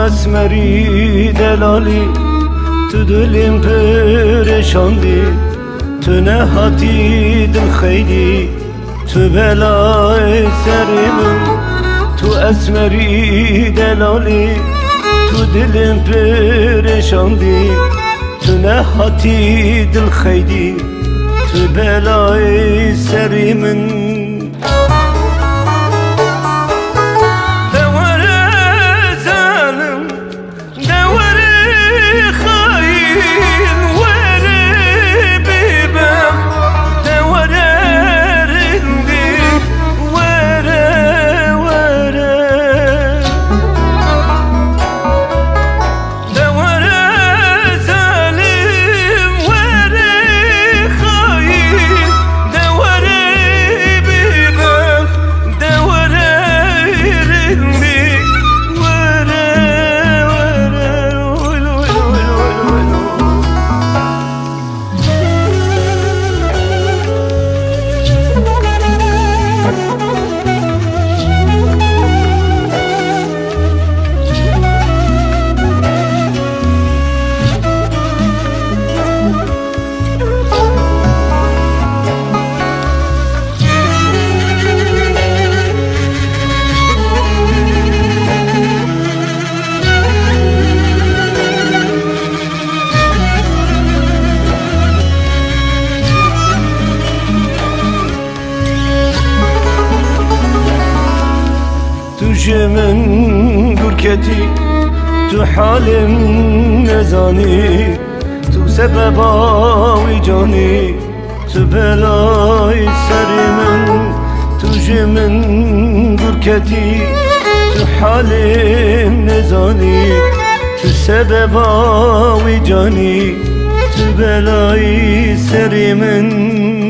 esmeri delali, tu dilim perişandi, tu nehati dil kheyli, tu belay serimin. Tu esmeri delali, tu dilim perişandi, tu nehati dil kheyli, tu belay serimin. Tujmen gurketi, tu halim nezani, tu sebeba vicani, tu belay serimin. Tujmen gurketi, tu halim nezani, tu sebeba vicani, tu belay serimin.